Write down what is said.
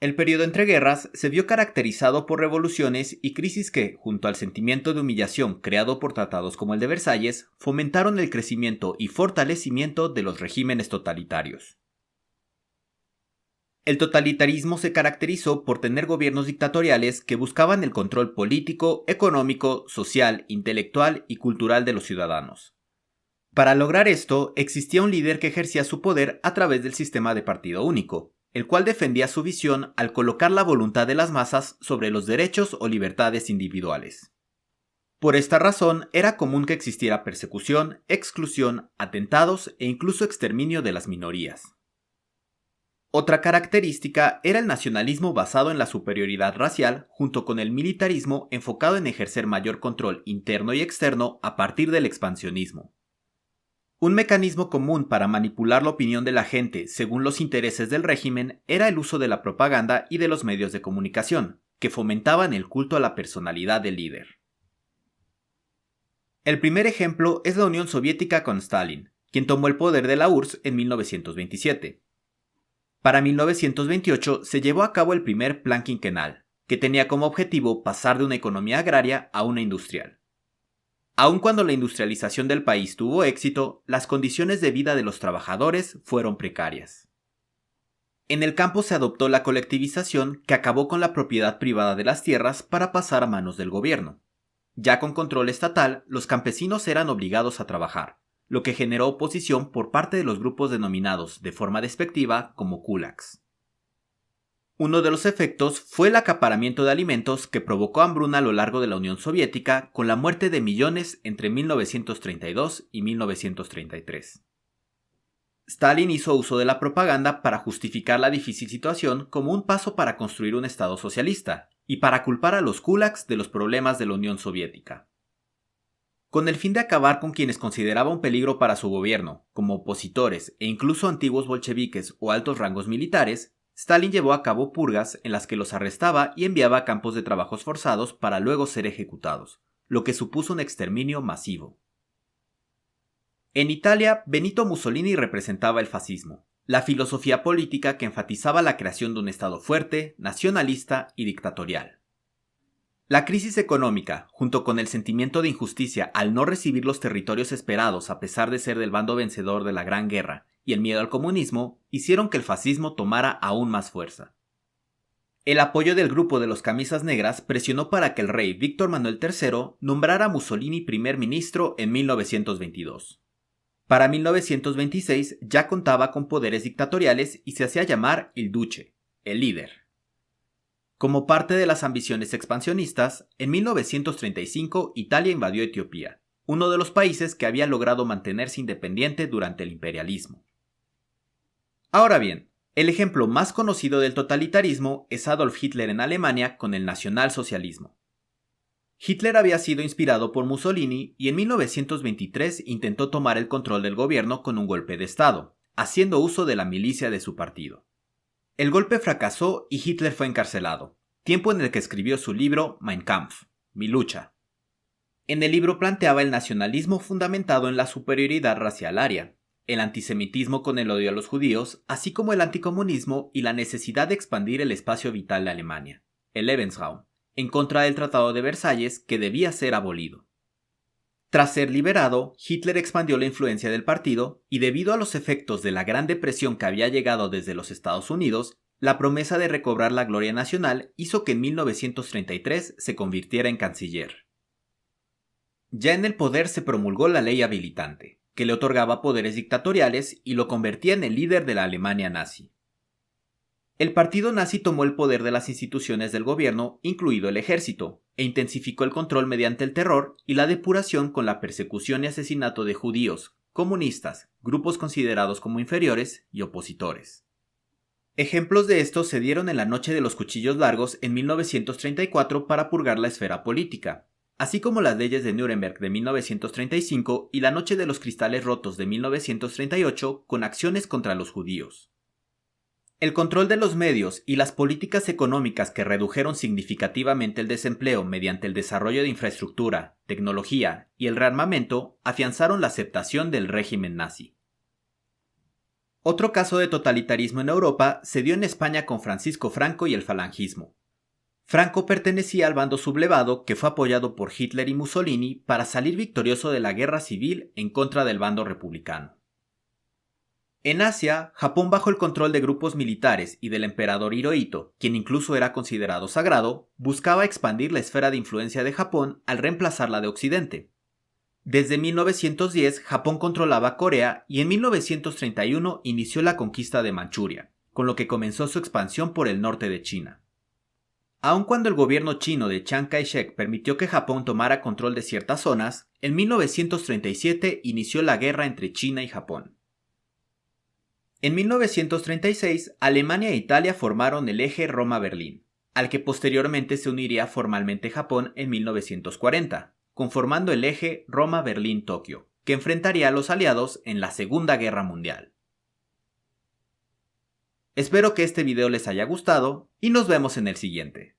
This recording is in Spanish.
El periodo entre guerras se vio caracterizado por revoluciones y crisis que, junto al sentimiento de humillación creado por tratados como el de Versalles, fomentaron el crecimiento y fortalecimiento de los regímenes totalitarios. El totalitarismo se caracterizó por tener gobiernos dictatoriales que buscaban el control político, económico, social, intelectual y cultural de los ciudadanos. Para lograr esto, existía un líder que ejercía su poder a través del sistema de partido único, el cual defendía su visión al colocar la voluntad de las masas sobre los derechos o libertades individuales. Por esta razón, era común que existiera persecución, exclusión, atentados e incluso exterminio de las minorías. Otra característica era el nacionalismo basado en la superioridad racial junto con el militarismo enfocado en ejercer mayor control interno y externo a partir del expansionismo. Un mecanismo común para manipular la opinión de la gente según los intereses del régimen era el uso de la propaganda y de los medios de comunicación, que fomentaban el culto a la personalidad del líder. El primer ejemplo es la Unión Soviética con Stalin, quien tomó el poder de la URSS en 1927. Para 1928 se llevó a cabo el primer plan quinquenal, que tenía como objetivo pasar de una economía agraria a una industrial. Aun cuando la industrialización del país tuvo éxito, las condiciones de vida de los trabajadores fueron precarias. En el campo se adoptó la colectivización que acabó con la propiedad privada de las tierras para pasar a manos del gobierno. Ya con control estatal, los campesinos eran obligados a trabajar, lo que generó oposición por parte de los grupos denominados de forma despectiva como kulaks. Uno de los efectos fue el acaparamiento de alimentos que provocó hambruna a lo largo de la Unión Soviética con la muerte de millones entre 1932 y 1933. Stalin hizo uso de la propaganda para justificar la difícil situación como un paso para construir un Estado socialista y para culpar a los kulaks de los problemas de la Unión Soviética. Con el fin de acabar con quienes consideraba un peligro para su gobierno, como opositores e incluso antiguos bolcheviques o altos rangos militares, Stalin llevó a cabo purgas en las que los arrestaba y enviaba a campos de trabajos forzados para luego ser ejecutados, lo que supuso un exterminio masivo. En Italia, Benito Mussolini representaba el fascismo, la filosofía política que enfatizaba la creación de un Estado fuerte, nacionalista y dictatorial. La crisis económica, junto con el sentimiento de injusticia al no recibir los territorios esperados a pesar de ser del bando vencedor de la Gran Guerra, y el miedo al comunismo, hicieron que el fascismo tomara aún más fuerza. El apoyo del grupo de los camisas negras presionó para que el rey Víctor Manuel III nombrara a Mussolini primer ministro en 1922. Para 1926 ya contaba con poderes dictatoriales y se hacía llamar il Duce, el líder. Como parte de las ambiciones expansionistas, en 1935 Italia invadió Etiopía, uno de los países que había logrado mantenerse independiente durante el imperialismo. Ahora bien, el ejemplo más conocido del totalitarismo es Adolf Hitler en Alemania con el nacionalsocialismo. Hitler había sido inspirado por Mussolini y en 1923 intentó tomar el control del gobierno con un golpe de Estado, haciendo uso de la milicia de su partido. El golpe fracasó y Hitler fue encarcelado, tiempo en el que escribió su libro Mein Kampf, Mi lucha. En el libro planteaba el nacionalismo fundamentado en la superioridad racial aria, el antisemitismo con el odio a los judíos, así como el anticomunismo y la necesidad de expandir el espacio vital de Alemania, el Lebensraum, en contra del Tratado de Versalles que debía ser abolido. Tras ser liberado, Hitler expandió la influencia del partido y debido a los efectos de la Gran Depresión que había llegado desde los Estados Unidos, la promesa de recobrar la gloria nacional hizo que en 1933 se convirtiera en canciller. Ya en el poder se promulgó la ley habilitante, que le otorgaba poderes dictatoriales y lo convertía en el líder de la Alemania nazi. El partido nazi tomó el poder de las instituciones del gobierno, incluido el ejército, e intensificó el control mediante el terror y la depuración con la persecución y asesinato de judíos, comunistas, grupos considerados como inferiores y opositores. Ejemplos de esto se dieron en la Noche de los Cuchillos Largos en 1934 para purgar la esfera política, así como las leyes de Nuremberg de 1935 y la Noche de los Cristales Rotos de 1938 con acciones contra los judíos. El control de los medios y las políticas económicas que redujeron significativamente el desempleo mediante el desarrollo de infraestructura, tecnología y el rearmamento afianzaron la aceptación del régimen nazi. Otro caso de totalitarismo en Europa se dio en España con Francisco Franco y el falangismo. Franco pertenecía al bando sublevado que fue apoyado por Hitler y Mussolini para salir victorioso de la guerra civil en contra del bando republicano. En Asia, Japón bajo el control de grupos militares y del emperador Hirohito, quien incluso era considerado sagrado, buscaba expandir la esfera de influencia de Japón al reemplazarla de Occidente. Desde 1910, Japón controlaba Corea y en 1931 inició la conquista de Manchuria, con lo que comenzó su expansión por el norte de China. Aun cuando el gobierno chino de Chiang Kai-shek permitió que Japón tomara control de ciertas zonas, en 1937 inició la guerra entre China y Japón. En 1936, Alemania e Italia formaron el eje Roma-Berlín, al que posteriormente se uniría formalmente Japón en 1940, conformando el eje Roma-Berlín-Tokio, que enfrentaría a los aliados en la Segunda Guerra Mundial. Espero que este video les haya gustado y nos vemos en el siguiente.